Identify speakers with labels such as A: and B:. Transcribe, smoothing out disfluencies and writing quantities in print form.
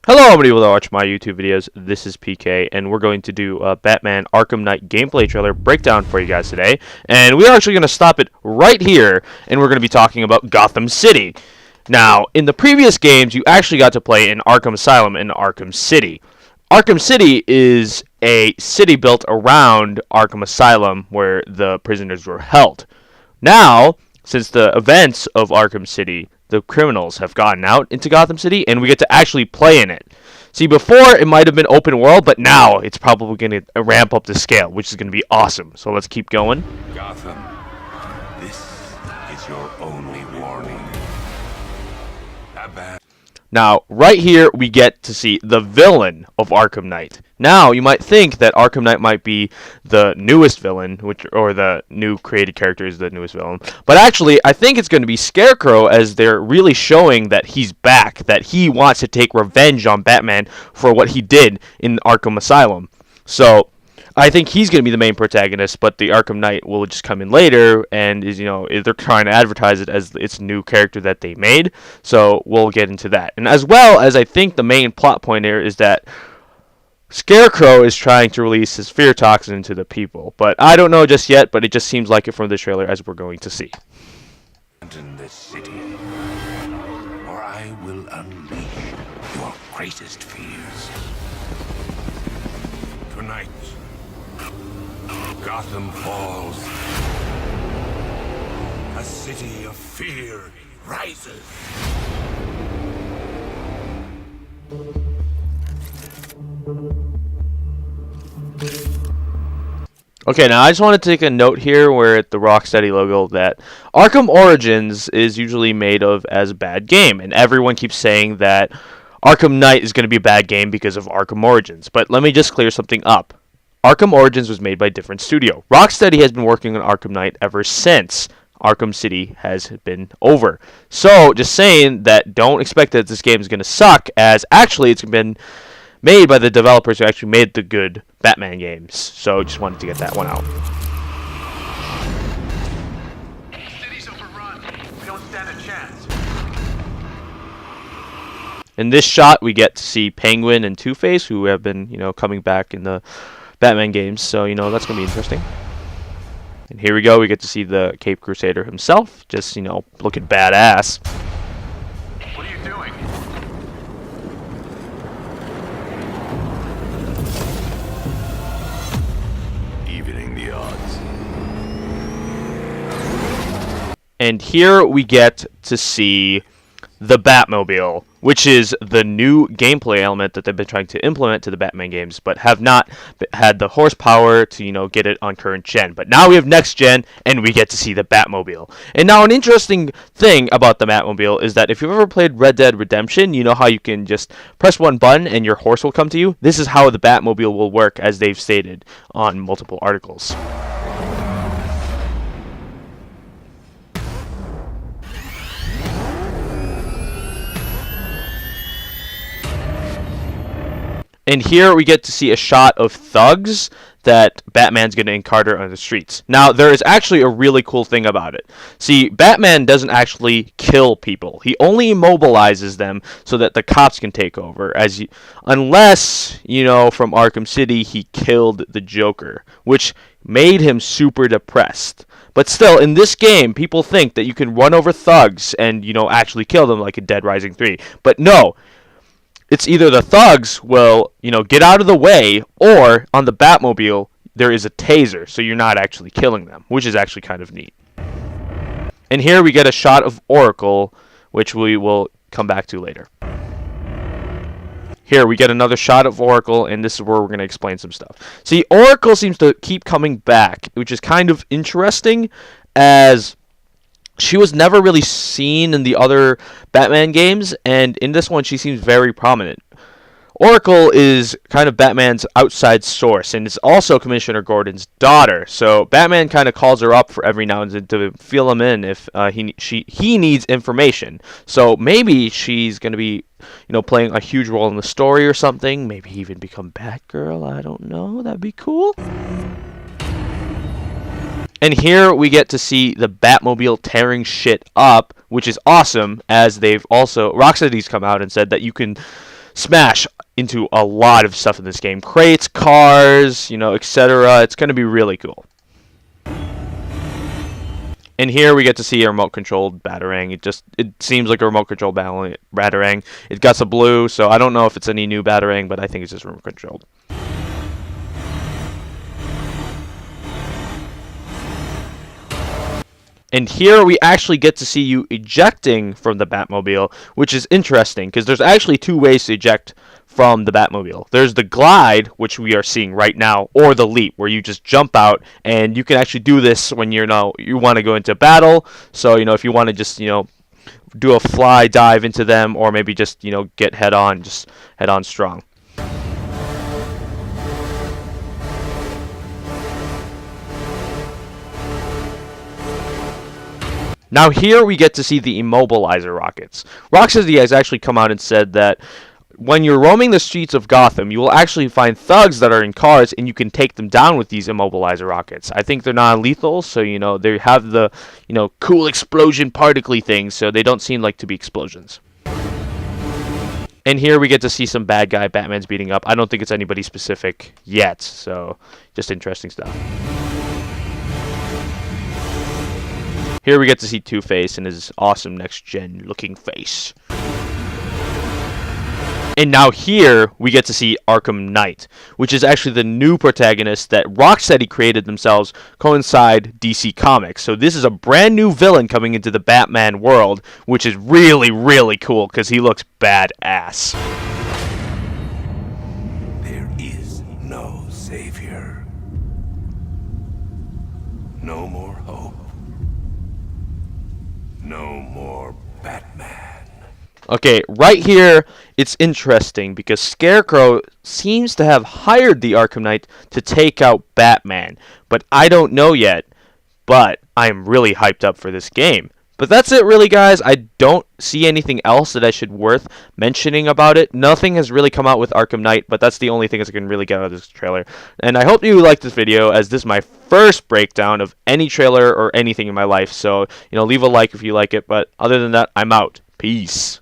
A: Hello, everybody that watch my YouTube videos. This is PK, and we're going to do a Batman Arkham Knight gameplay trailer breakdown for you guys today. And we're actually going to stop it right here, and we're going to be talking about Gotham City. Now, in the previous games, you actually got to play in Arkham Asylum and Arkham City. Arkham City is a city built around Arkham Asylum where the prisoners were held. Now, since the events of Arkham City, the criminals have gotten out into Gotham City, and we get to actually play in it. See, before it might have been open world, but now it's probably going to ramp up the scale, which is going to be awesome. So let's keep going.
B: Gotham, this is your only warning.
A: Now, right here, we get to see the villain of Arkham Knight. Now, you might think that Arkham Knight might be the newest villain, or the new created character is the newest villain. But actually, I think it's going to be Scarecrow, as they're really showing that he's back, that he wants to take revenge on Batman for what he did in Arkham Asylum. So I think he's going to be the main protagonist, but the Arkham Knight will just come in later, and they're trying to advertise it as its new character that they made. So we'll get into that, and as well as I think the main plot point here is that Scarecrow is trying to release his fear toxin into the people, but I don't know just yet. But it just seems like it from the trailer, as we're going to see.
B: In this city, or I will unleash your greatest fears. Tonight, Gotham falls. A city of fear rises.
A: Okay, now I just want to take a note here where at the Rocksteady logo that Arkham Origins is usually made of as a bad game, and everyone keeps saying that Arkham Knight is going to be a bad game because of Arkham Origins. But let me just clear something up. Arkham Origins was made by a different studio. Rocksteady has been working on Arkham Knight ever since Arkham City has been over. So, just saying that don't expect that this game is going to suck, as actually it's been made by the developers who actually made the good Batman games. So, just wanted to get that one out.
C: City's overrun. We don't stand a chance.
A: In this shot, we get to see Penguin and Two-Face, who have been, coming back in the Batman games. So, that's going to be interesting. And here we go. We get to see the Cape Crusader himself, just, looking badass.
C: What are you doing?
B: Evening the odds.
A: And here we get to see the Batmobile, which is the new gameplay element that they've been trying to implement to the Batman games, but have not had the horsepower to, get it on current gen. But now we have next gen, and we get to see the Batmobile. And now an interesting thing about the Batmobile is that if you've ever played Red Dead Redemption, you know how you can just press one button and your horse will come to you? This is how the Batmobile will work, as they've stated on multiple articles. And here we get to see a shot of thugs that Batman's going to encounter on the streets. Now, there is actually a really cool thing about it. See, Batman doesn't actually kill people. He only immobilizes them so that the cops can take over. Unless, from Arkham City, he killed the Joker, which made him super depressed. But still, in this game, people think that you can run over thugs and, actually kill them like in Dead Rising 3. But no. It's either the thugs will, get out of the way, or on the Batmobile, there is a taser, so you're not actually killing them, which is actually kind of neat. And here we get a shot of Oracle, which we will come back to later. Here we get another shot of Oracle, and this is where we're going to explain some stuff. See, Oracle seems to keep coming back, which is kind of interesting, as she was never really seen in the other Batman games, and in this one she seems very prominent. Oracle is kind of Batman's outside source, and is also Commissioner Gordon's daughter. So Batman kind of calls her up for every now and then to fill him in if he needs information. So maybe she's going to be, playing a huge role in the story or something. Maybe even become Batgirl. I don't know. That'd be cool. And here we get to see the Batmobile tearing shit up, which is awesome, as they've also, Rocksteady's come out and said that you can smash into a lot of stuff in this game. Crates, cars, you know, etc. It's going to be really cool. And here we get to see a remote-controlled Batarang. It seems like a remote-controlled Batarang. It got some blue, so I don't know if it's any new Batarang, but I think it's just remote-controlled. And here we actually get to see you ejecting from the Batmobile, which is interesting because there's actually two ways to eject from the Batmobile. There's the glide, which we are seeing right now, or the leap, where you just jump out, and you can actually do this when you want to go into battle. So, you know, if you want to just, you know, do a fly dive into them, or maybe just, you know, get head on strong. Now here we get to see the immobilizer rockets. Rocksteady has actually come out and said that when you're roaming the streets of Gotham, you will actually find thugs that are in cars, and you can take them down with these immobilizer rockets. I think they're non-lethal, so, you know, they have the, you know, cool explosion particly things, so they don't seem like to be explosions. And here we get to see some bad guy Batman's beating up. I don't think it's anybody specific yet, so just interesting stuff. Here we get to see Two-Face and his awesome next-gen looking face. And now here we get to see Arkham Knight, which is actually the new protagonist that Rocksteady created themselves coincide DC Comics. So this is a brand new villain coming into the Batman world, which is really, really cool because he looks badass.
B: There is no savior. No more hope. No more Batman.
A: Okay, right here, it's interesting because Scarecrow seems to have hired the Arkham Knight to take out Batman. But I don't know yet, but I am really hyped up for this game. But that's it really, guys. I don't see anything else that I should worth mentioning about it. Nothing has really come out with Arkham Knight, but that's the only thing I can really get out of this trailer. And I hope you liked this video, as this is my first breakdown of any trailer or anything in my life. So, you know, leave a like if you like it. But other than that, I'm out. Peace.